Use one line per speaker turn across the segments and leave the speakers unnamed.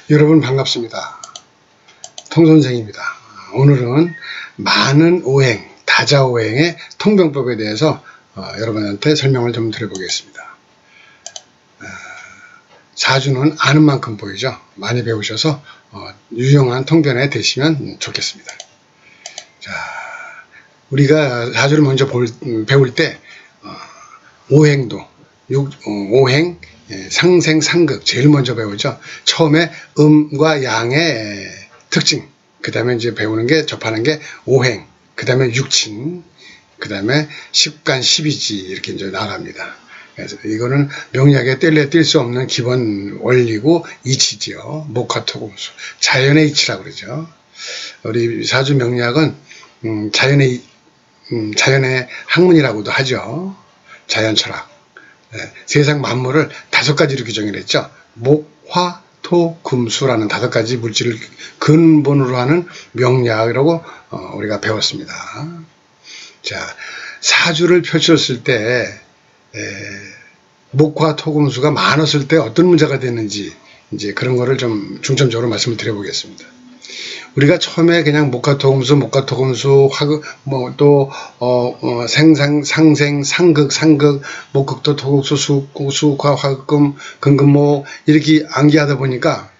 여러분 반갑습니다. 통선생입니다. 오늘은 많은 오행, 다자오행의 통병법에 대해서 여러분한테 설명을 좀 드려보겠습니다. 사주는 아는 만큼 보이죠. 많이 배우셔서 유용한 통변에 되시면 좋겠습니다. 자, 우리가 사주를 먼저 배울 때 오행도, 오행, 상생, 상극 제일 먼저 배우죠. 처음에 음과 양의 특징, 그 다음에 이제 배우는 게, 접하는 게 오행, 그 다음에 육친, 그 다음에 십간, 십이지 이렇게 이제 나갑니다. 그래서 이거는 명리학에 뗄래 뗄 수 없는 기본 원리고 이치지요. 목화토금수, 자연의 이치라고 그러죠. 우리 사주 명리학은 자연의 학문이라고도 하죠. 자연철학. 세상 만물을 5가지로 규정을 했죠. 목, 화, 토, 금수라는 5가지 물질을 근본으로 하는 명리학이라고 우리가 배웠습니다. 자, 사주를 펼쳤을 때 목화, 토, 금수가 많았을 때 어떤 문제가 되는지 이제 그런 거를 좀 중점적으로 말씀을 드려보겠습니다. 우리가 처음에 그냥 목화토금수, 화극, 생상, 상생, 상극, 목극토, 토극수, 수극화, 화극금, 금금목 이렇게 암기하다 보니까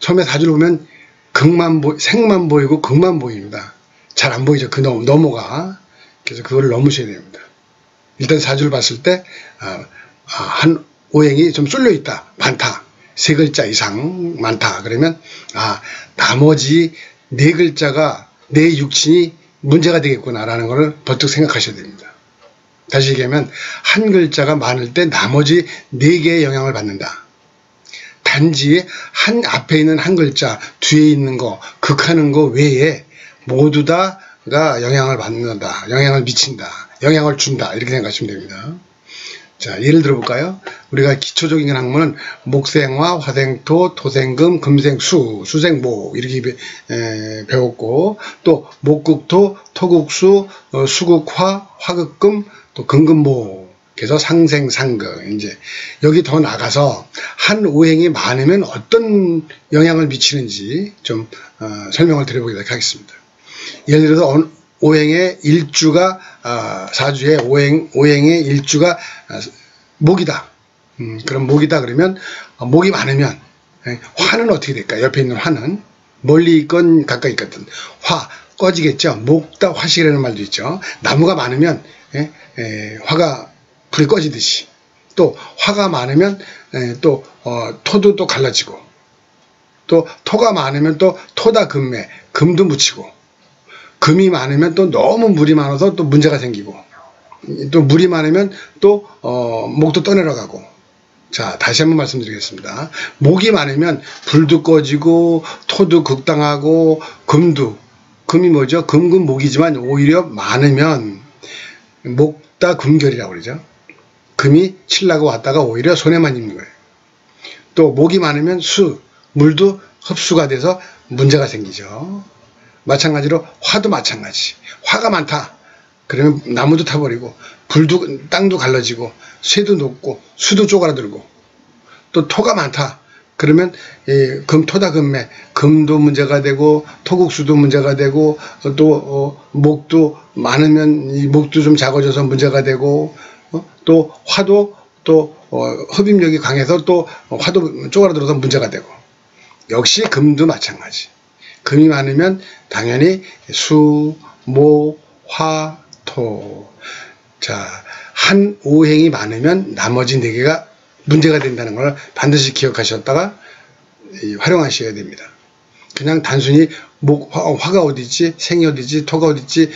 처음에 사주를 보면 생만 보이고 극만 보입니다. 잘 안 보이죠. 그 넘어가. 그래서 그걸 넘으셔야 됩니다. 일단 사주를 봤을 때 한 오행이 좀 쏠려 있다. 많다. 3글자 이상 많다. 그러면 나머지 4글자가 내 육친이 문제가 되겠구나 라는 것을 번뜩 생각하셔야 됩니다. 다시 얘기하면 한 글자가 많을 때 나머지 4개의 영향을 받는다. 단지 한 앞에 있는 한 글자, 뒤에 있는 거, 극하는 거 외에 모두 다가 영향을 받는다. 영향을 미친다. 영향을 준다. 이렇게 생각하시면 됩니다. 자, 예를 들어볼까요? 우리가 기초적인 학문은 목생화, 화생토, 토생금, 금생수, 수생목 이렇게 배웠고, 또 목극토, 토극수, 수극화, 화극금, 또 금금목, 그래서 상생, 상극. 이제 여기 더 나가서 한 오행이 많으면 어떤 영향을 미치는지 좀 설명을 드려보도록 하겠습니다. 예를 들어서 오행의 일주가 사주의 오행의 일주가 목이다. 그럼 목이다 그러면 목이 많으면 화는 어떻게 될까요? 옆에 있는 화는 멀리 있건 가까이 있건 화 꺼지겠죠. 목다 화식이라는 말도 있죠. 나무가 많으면 화가 불이 꺼지듯이 또 화가 많으면 또 토도 또 갈라지고 또 토가 많으면 또 토다 금매 금도 묻히고 금이 많으면 또 너무 물이 많아서 또 문제가 생기고 또 물이 많으면 또 목도 떠내려가고. 자, 다시 한번 말씀드리겠습니다. 목이 많으면 불도 꺼지고 토도 극당하고 금이 뭐죠? 금목이지만 오히려 많으면 목다 금결이라고 그러죠. 금이 칠라고 왔다가 오히려 손해만 입는 거예요. 또 목이 많으면 물도 흡수가 돼서 문제가 생기죠. 마찬가지로 화도 마찬가지. 화가 많다. 그러면 나무도 타버리고 땅도 갈라지고 쇠도 녹고 수도 쪼그라들고 또 토가 많다. 그러면 금토다 금매 금도 문제가 되고 토국수도 문제가 되고 또 목도 많으면 이 목도 좀 작아져서 문제가 되고 또 화도 또 흡입력이 강해서 또 화도 쪼그라들어서 문제가 되고 역시 금도 마찬가지. 금이 많으면 당연히 수, 목, 화, 토. 자, 한 오행이 많으면 나머지 4개가 문제가 된다는 걸 반드시 기억하셨다가 활용하셔야 됩니다. 그냥 단순히 화가 어디 있지, 생이 어디 있지, 토가 어디 있지,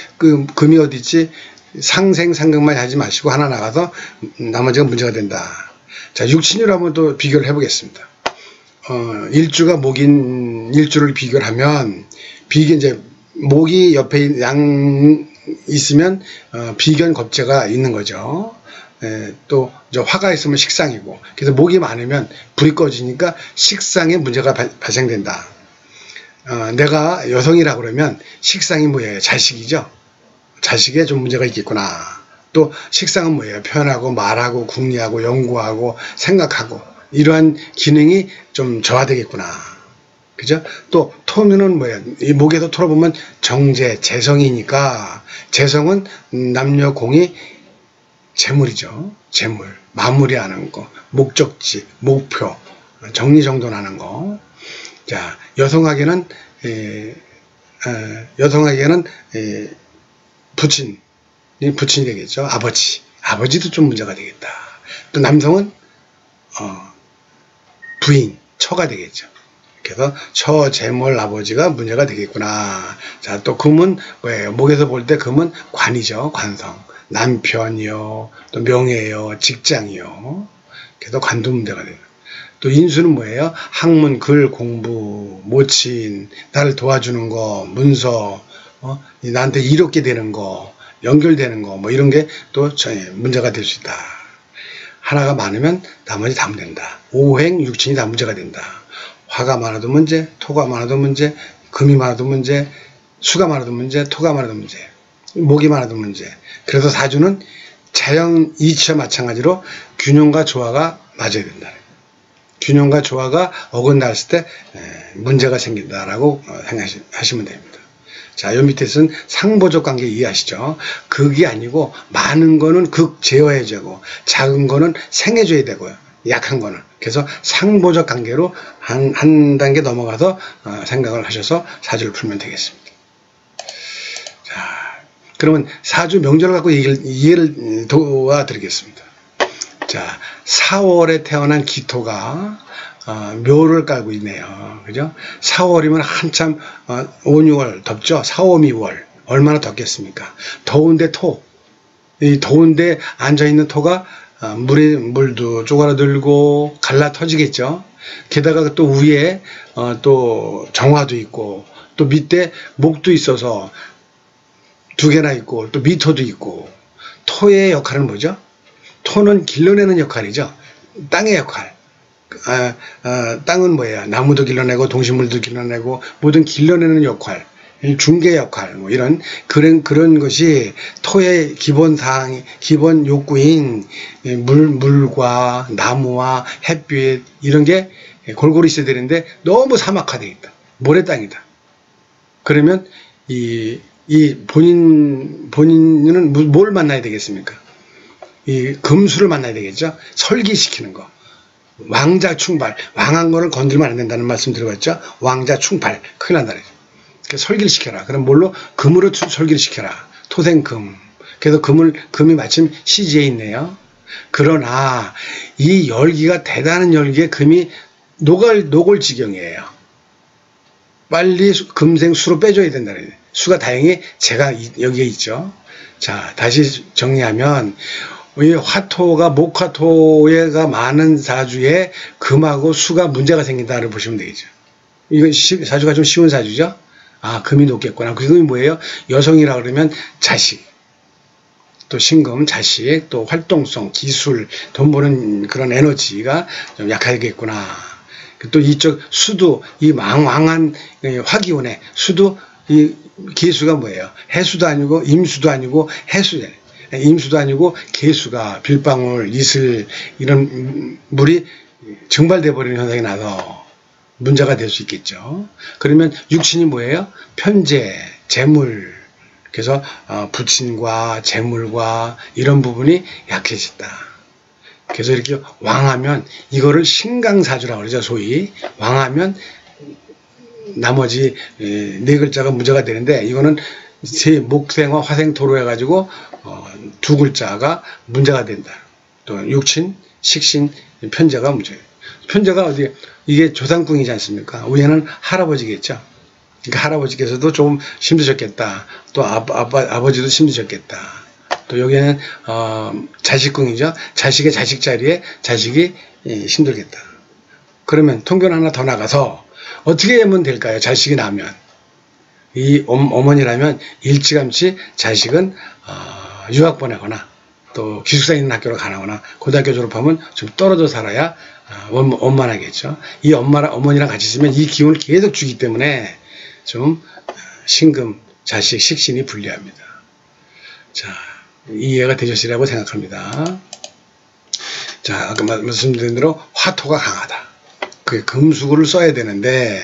금이 어디 있지, 상생, 상극만 하지 마시고 하나 나가서 나머지가 문제가 된다. 자, 육친으로 한번 또 비교를 해보겠습니다. 일주가 목인 일주를 비교를 하면 이제 목이 옆에 있으면 비견 겁재가 있는 거죠. 또 화가 있으면 식상이고 그래서 목이 많으면 불이 꺼지니까 식상에 문제가 발생된다. 내가 여성이라 그러면 식상이 뭐예요? 자식이죠. 자식에 좀 문제가 있겠구나. 또 식상은 뭐예요? 표현하고 말하고 궁리하고 연구하고 생각하고 이러한 기능이 좀 저하되겠구나. 그죠? 또 토면은 뭐야? 이 목에서 토로 보면 정제, 재성이니까 재성은 남녀 공이 재물이죠. 재물, 마무리하는 거, 목적지, 목표, 정리정돈하는 거. 자, 여성에게는 부친이 되겠죠. 아버지도 좀 문제가 되겠다. 또 남성은 부인, 처가 되겠죠. 그래서 처, 재물, 아버지가 문제가 되겠구나. 자, 또 금은 뭐예요? 목에서 볼 때 금은 관이죠. 관성. 남편이요, 또 명예요, 직장이요. 그래서 관도 문제가 돼요. 또 인수는 뭐예요? 학문, 글, 공부, 모친, 나를 도와주는 거, 문서, 나한테 이롭게 되는 거, 연결되는 거, 뭐 이런 게 또 문제가 될 수 있다. 하나가 많으면 나머지 다 문제된다. 오행, 육친이 다 문제가 된다. 화가 많아도 문제, 토가 많아도 문제, 금이 많아도 문제, 수가 많아도 문제, 토가 많아도 문제, 목이 많아도 문제. 그래서 사주는 자연 이치와 마찬가지로 균형과 조화가 맞아야 된다. 균형과 조화가 어긋났을 때 문제가 생긴다라고 생각하시면 됩니다. 자, 요 밑에서는 상보적 관계 이해하시죠? 극이 아니고 많은 거는 극 제어해줘야 되고 작은 거는 생해줘야 되고요. 약한 거는. 그래서 상보적 관계로 한 단계 넘어가서 생각을 하셔서 사주를 풀면 되겠습니다. 자, 그러면 사주 명절을 갖고 이해를 도와드리겠습니다. 자, 4월에 태어난 기토가 묘를 깔고 있네요. 그죠? 4월이면 한참 5, 6월 덥죠? 4, 5, 2월 얼마나 덥겠습니까? 더운데 이 더운데 앉아있는 토가 물도 쪼그라들고 갈라 터지겠죠. 게다가 또 위에 또 정화도 있고 또 밑에 목도 있어서 두 개나 있고 또 미토도 있고. 토의 역할은 뭐죠? 토는 길러내는 역할이죠. 땅의 역할. 땅은 뭐예요? 나무도 길러내고 동식물도 길러내고 모든 길러내는 역할, 중개 역할, 뭐 이런 그런 것이 토의 기본 사항, 기본 욕구인 물과 나무와 햇빛 이런 게 골고루 있어야 되는데 너무 사막화되어 있다. 모래 땅이다. 그러면 이 본인은 뭘 만나야 되겠습니까? 이 금수를 만나야 되겠죠. 설기시키는 거. 왕자 충발, 왕한 거를 건들면 안 된다는 말씀 들어봤죠? 왕자 충발, 큰일 난다. 설기를 시켜라. 그럼 뭘로? 금으로 설기를 시켜라. 토생금. 그래서 금이 마침 시지에 있네요. 그러나 이 열기가 대단한 열기에 금이 녹을 지경이에요. 빨리 금생 수로 빼줘야 된다는 거예요. 수가 다행히 제가 여기에 있죠. 자, 다시 정리하면 이 화토가 목화토가 많은 사주에 금하고 수가 문제가 생긴다를 보시면 되겠죠. 이건 사주가 좀 쉬운 사주죠. 아, 금이 높겠구나. 그 금이 뭐예요? 여성이라 그러면 자식, 또 신금, 자식, 또 활동성, 기술, 돈 버는 그런 에너지가 좀 약하겠구나. 또 이쪽 수도 이 왕한 화기운에 수도 이 기수가 뭐예요? 해수도 아니고 임수도 아니고 해수잖아요. 임수도 아니고 개수가 빌방울, 이슬 이런 물이 증발돼 버리는 현상이 나서 문제가 될 수 있겠죠. 그러면 육신이 뭐예요? 편재, 재물. 그래서 부친과 재물과 이런 부분이 약해졌다. 그래서 이렇게 왕하면 이거를 신강사주라고 그러죠. 소위 왕하면 나머지 네 글자가 문제가 되는데 이거는 목생화 화생토로 해가지고 두 글자가 문제가 된다. 또 육친, 식신, 편재가 문제예요. 편재가 어디 이게 조상궁이지 않습니까? 위에는 할아버지겠죠. 그러니까 할아버지께서도 좀 힘드셨겠다. 또 아버지도 힘드셨겠다. 또 여기에는 자식궁이죠. 자식의 자식 자리에 자식이 힘들겠다. 그러면 통견 하나 더 나가서 어떻게 하면 될까요? 자식이 나면 이 어머니라면 일찌감치 자식은 유학 보내거나 또 기숙사 있는 학교로 가거나 고등학교 졸업하면 좀 떨어져 살아야 원만하겠죠. 이 어머니랑 같이 있으면 이 기운을 계속 주기 때문에 좀 신금, 자식, 식신이 불리합니다. 자, 이해가 되셨으리라고 생각합니다. 자, 아까 말씀드린 대로 화토가 강하다. 그 금수구를 써야 되는데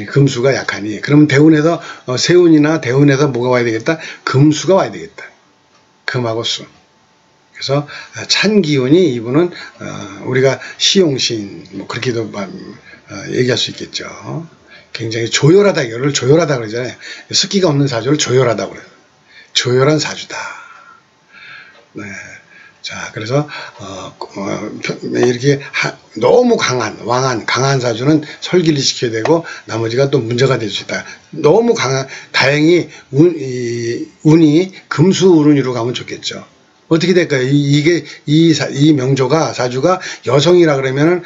금수가 약하니, 그러면 대운에서 세운이나 대운에서 뭐가 와야 되겠다? 금수가 와야 되겠다. 금하고 수. 그래서 찬 기운이 이분은 우리가 시용신 뭐 그렇게도 얘기할 수 있겠죠. 굉장히 조열하다, 이거를 조열하다 그러잖아요. 습기가 없는 사주를 조열하다고 그래요. 조열한 사주다. 네. 자, 그래서 이렇게 너무 강한 사주는 설기를 시켜야 되고, 나머지가 또 문제가 될 수 있다. 너무 다행히 운이 금수운으로 가면 좋겠죠. 어떻게 될까요? 이 명조가, 사주가 여성이라 그러면은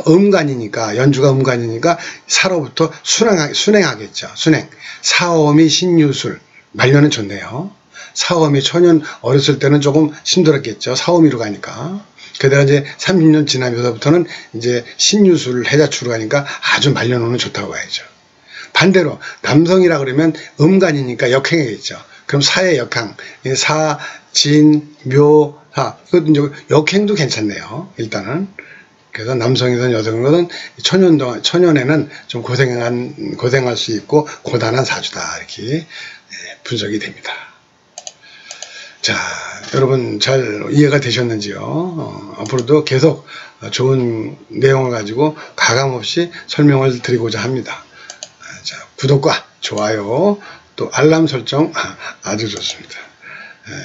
음간이니까, 연주가 음간이니까 사로부터 순행하겠죠. 순행. 사오미 신유술. 말년은 좋네요. 사오미, 초년 어렸을 때는 조금 힘들었겠죠. 사오미로 가니까. 게다가 이제 30년 지나면서부터는 이제 신유술, 해자추로 가니까 아주 말년운은 좋다고 봐야죠. 반대로 남성이라 그러면 음간이니까 역행이겠죠. 그럼 사의 역행, 사, 진, 묘, 사. 그것도 이제 역행도 괜찮네요. 일단은. 그래서 남성이든 여성이든 초년에는 좀 고생할 수 있고 고단한 사주다. 이렇게 분석이 됩니다. 자, 여러분 잘 이해가 되셨는지요? 앞으로도 계속 좋은 내용을 가지고 가감없이 설명을 드리고자 합니다. 자, 구독과 좋아요, 또 알람 설정 아주 좋습니다.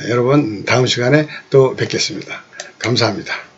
여러분 다음 시간에 또 뵙겠습니다. 감사합니다.